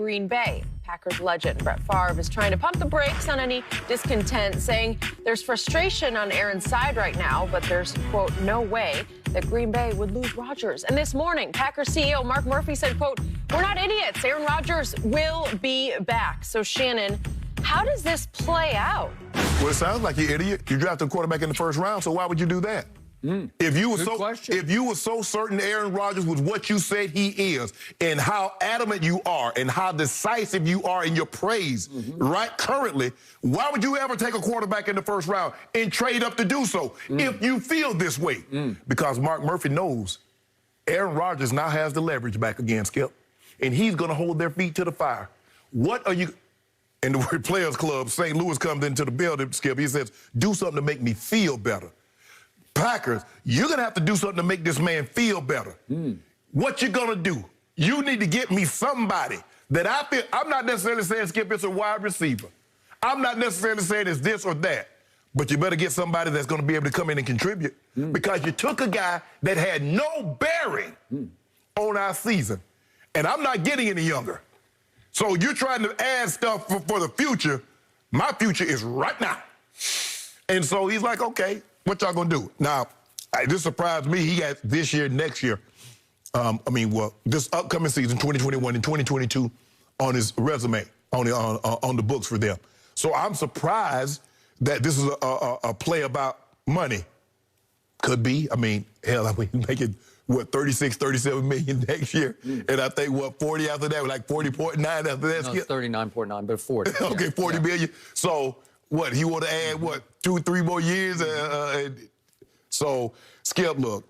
Green Bay. Packers legend Brett Favre is trying to pump the brakes on any discontent, saying there's frustration on Aaron's side right now, but there's, quote, no way that Green Bay would lose Rodgers. And this morning, Packers CEO Mark Murphy said, quote, we're not idiots. Aaron Rodgers will be back. So, Shannon, how does this play out? Well, it sounds like you're an idiot. You drafted a quarterback in the first round, so why would you do that? If you were so certain Aaron Rodgers was what you said he is, and how adamant you are, and how decisive you are in your praise, right currently, why would you ever take a quarterback in the first round and trade up to do so if you feel this way? Because Mark Murphy knows Aaron Rodgers now has the leverage back again, Skip, and he's going to hold their feet to the fire. What are you... And the Players Club, St. Louis comes into the building, Skip, he says, do something to make me feel better. Packers, you're going to have to do something to make this man feel better. What you going to do? You need to get me somebody that I feel... I'm not necessarily saying, Skip, it's a wide receiver. I'm not necessarily saying it's this or that. But you better get somebody that's going to be able to come in and contribute. Because you took a guy that had no bearing on our season. And I'm not getting any younger. So you're trying to add stuff for the future. My future is right now. And so he's like, okay, what y'all gonna do? Now, this surprised me. He got this year, next year, this upcoming season, 2021 and 2022, on his resume, on the books for them. So I'm surprised that this is a play about money. Could be. I mean, hell, making, what, 36, 37 million next year? And I think, what, 40 after that? Like 40.9 after that? No, it's 39.9, but 40. Okay, yeah. 40 million. So, what, he want to add, what, 2-3 more years? So, Skip, look,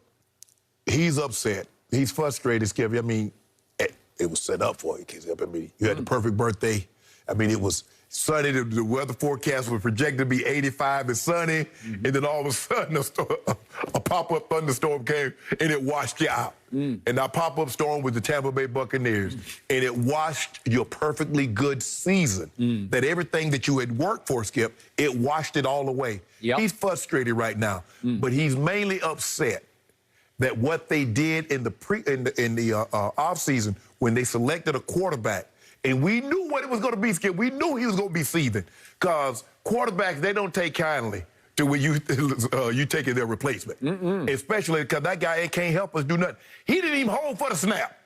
he's upset. He's frustrated, Skip. I mean, it was set up for you, Skip. I mean, you had the perfect birthday. I mean, it was sunny. The weather forecast was projected to be 85 and sunny. And then all of a sudden, a pop-up thunderstorm came, and it washed you out. And that pop-up storm was the Tampa Bay Buccaneers. And it washed your perfectly good season. That everything that you had worked for, Skip, it washed it all away. He's frustrated right now. But he's mainly upset that what they did in the offseason when they selected a quarterback, and we knew what it was going to be, Skip. We knew he was going to be seething, because quarterbacks, they don't take kindly to when you taking their replacement. Especially because that guy can't help us do nothing. He didn't even hold for the snap.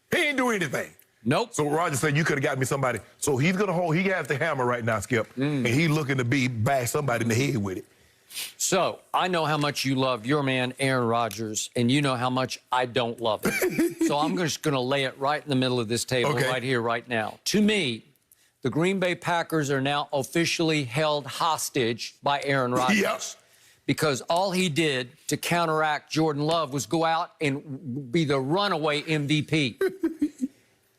He didn't do anything. Nope. So Rodgers said, you could have got me somebody. So he's going to hold. He has the hammer right now, Skip. And he's looking to bash somebody in the head with it. So, I know how much you love your man, Aaron Rodgers, and you know how much I don't love him. So I'm just going to lay it right in the middle of this table right here, right now. To me, the Green Bay Packers are now officially held hostage by Aaron Rodgers. Because all he did to counteract Jordan Love was go out and be the runaway MVP.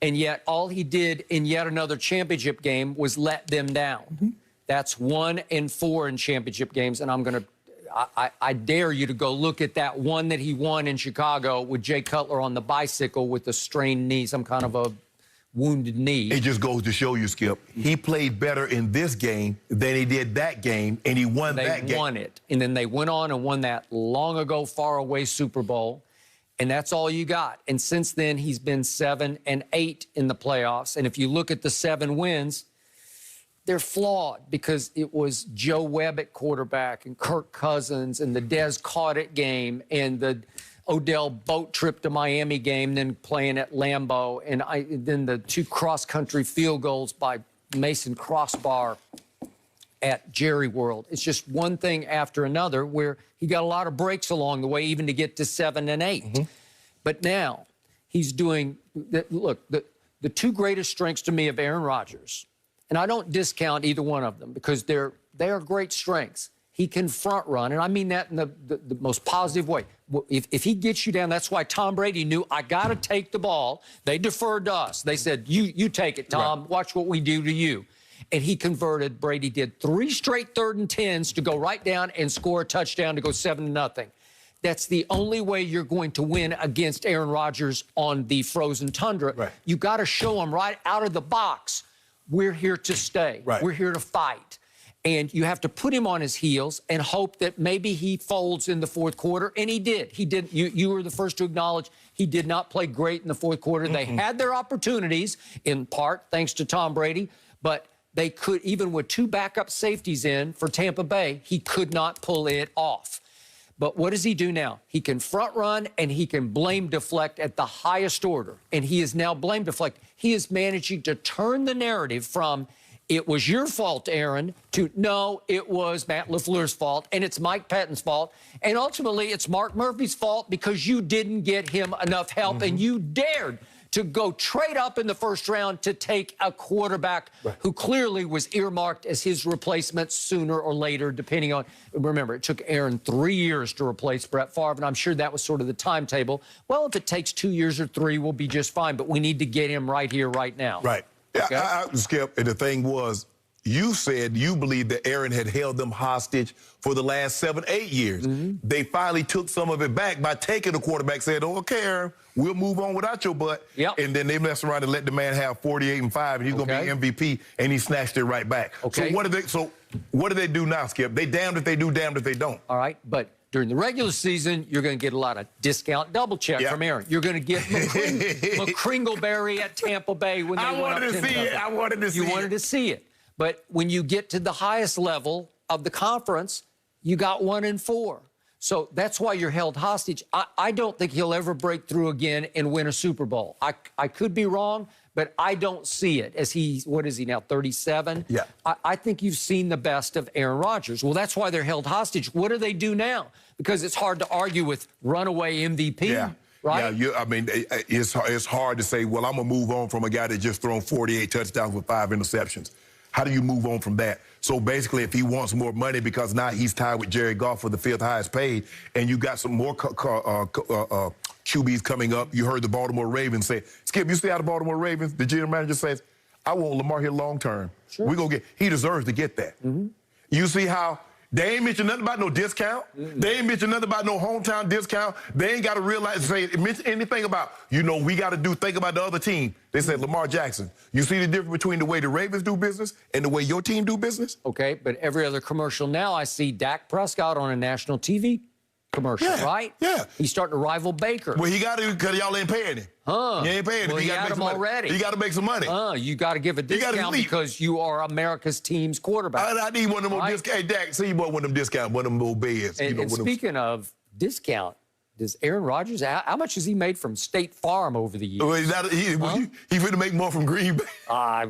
And yet all he did in yet another championship game was let them down. That's 1-4 in championship games, and I dare you to go look at that one that he won in Chicago with Jay Cutler on the bicycle with a strained knee, some kind of a wounded knee. It just goes to show you, Skip, he played better in this game than he did that game, and he won that game. They won it, and then they went on and won that long ago, far away Super Bowl, and that's all you got. And since then, he's been 7-8 in the playoffs, and if you look at the 7 wins, they're flawed because it was Joe Webb at quarterback and Kirk Cousins and the Dez Cauditt game and the Odell boat trip to Miami game, then playing at Lambeau, and then the 2 cross-country field goals by Mason Crossbar at Jerry World. It's just one thing after another where he got a lot of breaks along the way, even to get to 7-8. But now he's doing, look, the 2 greatest strengths to me of Aaron Rodgers, and I don't discount either one of them because they are great strengths. He can front run, and I mean that in the most positive way. If he gets you down, that's why Tom Brady knew, I got to take the ball. They deferred to us. They said, you take it, Tom. Right. Watch what we do to you. And he converted. Brady did 3 straight 3rd and 10s to go right down and score a touchdown to go 7-0. That's the only way you're going to win against Aaron Rodgers on the frozen tundra. Right. You got to show him right out of the box, we're here to stay. Right. We're here to fight. And you have to put him on his heels and hope that maybe he folds in the 4th quarter. And he did. He did. You were the first to acknowledge He did not play great in the fourth quarter. They had their opportunities, in part thanks to Tom Brady, but they could, even with 2 backup safeties in for Tampa Bay, he could not pull it off. But what does he do now? He can front run and he can blame deflect at the highest order. And he is now blame deflect. He is managing to turn the narrative from "it was your fault, Aaron," to "no, it was Matt LaFleur's fault and it's Mike Pettine's fault. And ultimately, it's Mark Murphy's fault because you didn't get him enough help and you dared to go trade up in the first round to take a quarterback who clearly was earmarked as his replacement sooner or later, depending on, remember, it took Aaron 3 years to replace Brett Favre, and I'm sure that was sort of the timetable. Well, if it takes 2 years or 3, we'll be just fine, but we need to get him right here, right now. Right. Okay? Skip, and the thing was, you said you believe that Aaron had held them hostage for the last 7, 8 years. They finally took some of it back by taking the quarterback, said, "Oh, okay, Aaron, we'll move on without your butt." Yep. And then they messed around and let the man have 48 and 5, and he's going to be MVP, and he snatched it right back. Okay. So what do they do now, Skip? They damned if they do, damned if they don't. All right, but during the regular season, you're going to get a lot of discount double check from Aaron. You're going to get McCringleberry at Tampa Bay when they went up 10-0. I wanted to see it. You wanted to see it. But when you get to the highest level of the conference, you got 1-4. So that's why you're held hostage. I don't think he'll ever break through again and win a Super Bowl. I could be wrong, but I don't see it as what is he now, 37? Yeah. I think you've seen the best of Aaron Rodgers. Well, that's why they're held hostage. What do they do now? Because it's hard to argue with runaway MVP. Yeah. Right? Yeah, I mean, it's hard to say, well, I'm going to move on from a guy that just thrown 48 touchdowns with 5 interceptions. How do you move on from that? So basically, if he wants more money because now he's tied with Jared Goff for the 5th highest paid, and you got some more QBs coming up. You heard the Baltimore Ravens say, Skip, you see how the Baltimore Ravens, the general manager says, "I want Lamar here long term." Sure. He deserves to get that. You see how they ain't mentioned nothing about no discount. They ain't mentioned nothing about no hometown discount. They ain't got to mention anything about, we got to think about the other team. They said, Lamar Jackson, you see the difference between the way the Ravens do business and the way your team do business? Okay, but every other commercial now, I see Dak Prescott on a national TV commercial, right? Yeah. He's starting to rival Baker. Well, he got to because y'all ain't paying him. You ain't paying him. Well, he got him already. He got to make some money. You got to give a discount because you are America's team's quarterback. I need one of them more discounts. Hey, Dak, see you bought one of them discounts, one of them little beds. And speaking of discount, does Aaron Rodgers, how much has he made from State Farm over the years? Well, he finna make more from Green Bay. I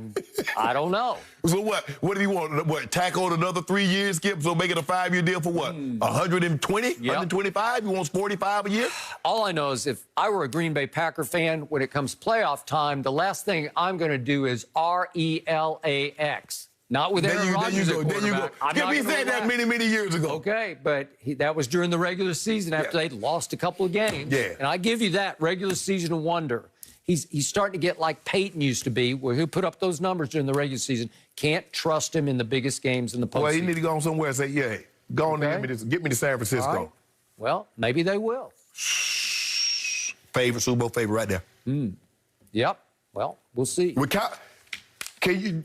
don't know. So what? What did he want? What, tack on another 3 years, Skip? So make it a 5-year deal for what? 120? 125? He wants 45 a year? All I know is if I were a Green Bay Packer fan, when it comes playoff time, the last thing I'm going to do is RELAX. Not with Aaron Rodgers at quarterback. Skip, he said that many years ago. Okay, but that was during the regular season after they'd lost a couple of games. Yeah. And I give you that, regular season wonder. He's starting to get like Peyton used to be, where he'll put up those numbers during the regular season. Can't trust him in the biggest games in the postseason. Well, he need to go on somewhere and say, yeah, go on and get me to San Francisco. Right. Well, maybe they will. Super Bowl favorite right there. Yep. Well, we'll see. Can you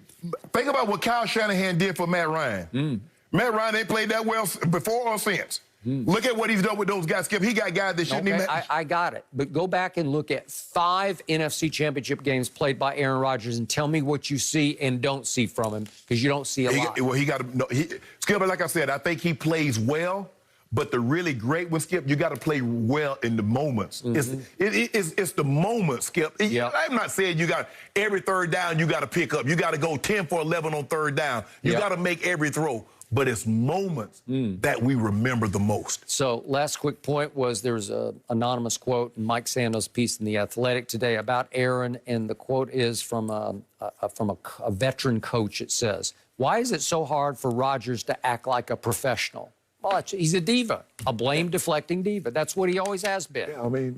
think about what Kyle Shanahan did for Matt Ryan? Matt Ryan ain't played that well before or since. Look at what he's done with those guys, Skip. He got guys that shouldn't even. I got it. But go back and look at 5 NFC Championship games played by Aaron Rodgers and tell me what you see and don't see from him, because you don't see a lot. Well, he got to. Skip, like I said, I think he plays well. But the really great one, Skip, you got to play well in the moments. It's the moments, Skip. I'm not saying you got every third down you got to pick up. You got to go 10 for 11 on third down. You got to make every throw. But it's moments that we remember the most. So last quick point was there was an anonymous quote in Mike Sando's piece in The Athletic today about Aaron, and the quote is from a veteran coach. It says, "Why is it so hard for Rodgers to act like a professional?" Well, he's a diva, a blame-deflecting diva. That's what he always has been. Yeah, I mean,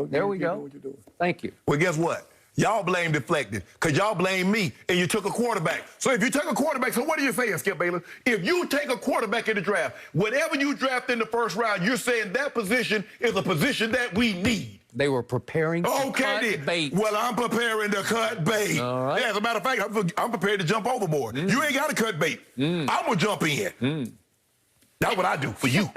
there we go. What you're doing. Thank you. Well, guess what? Y'all blame deflected because y'all blame me and you took a quarterback. So if you took a quarterback, so what are you saying, Skip Bayless? If you take a quarterback in the draft, whatever you draft in the first round, you're saying that position is a position that we need. They were preparing to cut bait. Well, I'm preparing to cut bait. All right. Yeah, as a matter of fact, I'm prepared to jump overboard. You ain't got to cut bait. I'm going to jump in. That's what I do for you.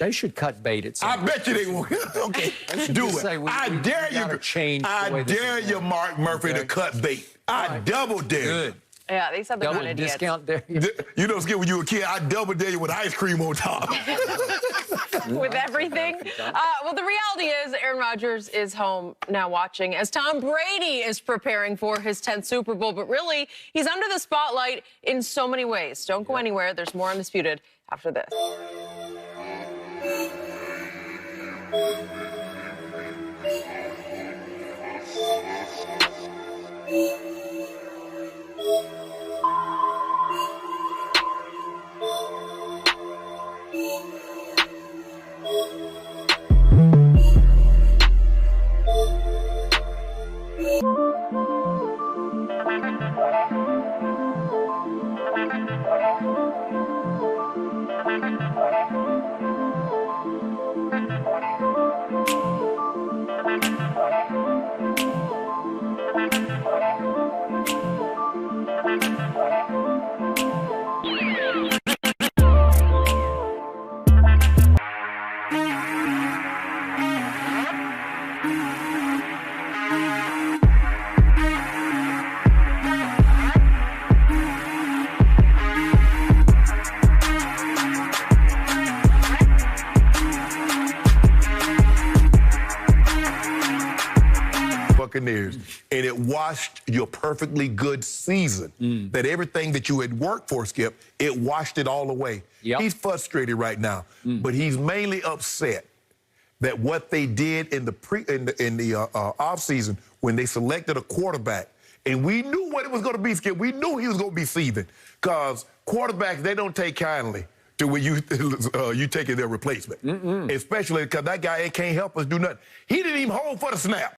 They should cut bait at some I bet you they will. Okay, do it. I dare you. I dare you, Mark Murphy, to cut bait. I double dare you. Good. Yeah, they said they're Double not idiots. discount there. You know, Skip, when you were a kid, I double dare you with ice cream on top. With everything. Well, the reality is Aaron Rodgers is home now watching as Tom Brady is preparing for his 10th Super Bowl. But really, he's under the spotlight in so many ways. Don't go anywhere. There's more Undisputed after this. Buccaneers, and it washed your perfectly good season. That everything that you had worked for, Skip, it washed it all away. Yep. He's frustrated right now, but he's mainly upset that what they did in the offseason when they selected a quarterback, and we knew what it was going to be, Skip. We knew he was going to be seething because quarterbacks, they don't take kindly to when you taking their replacement, especially because that guy can't help us do nothing. He didn't even hold for the snap.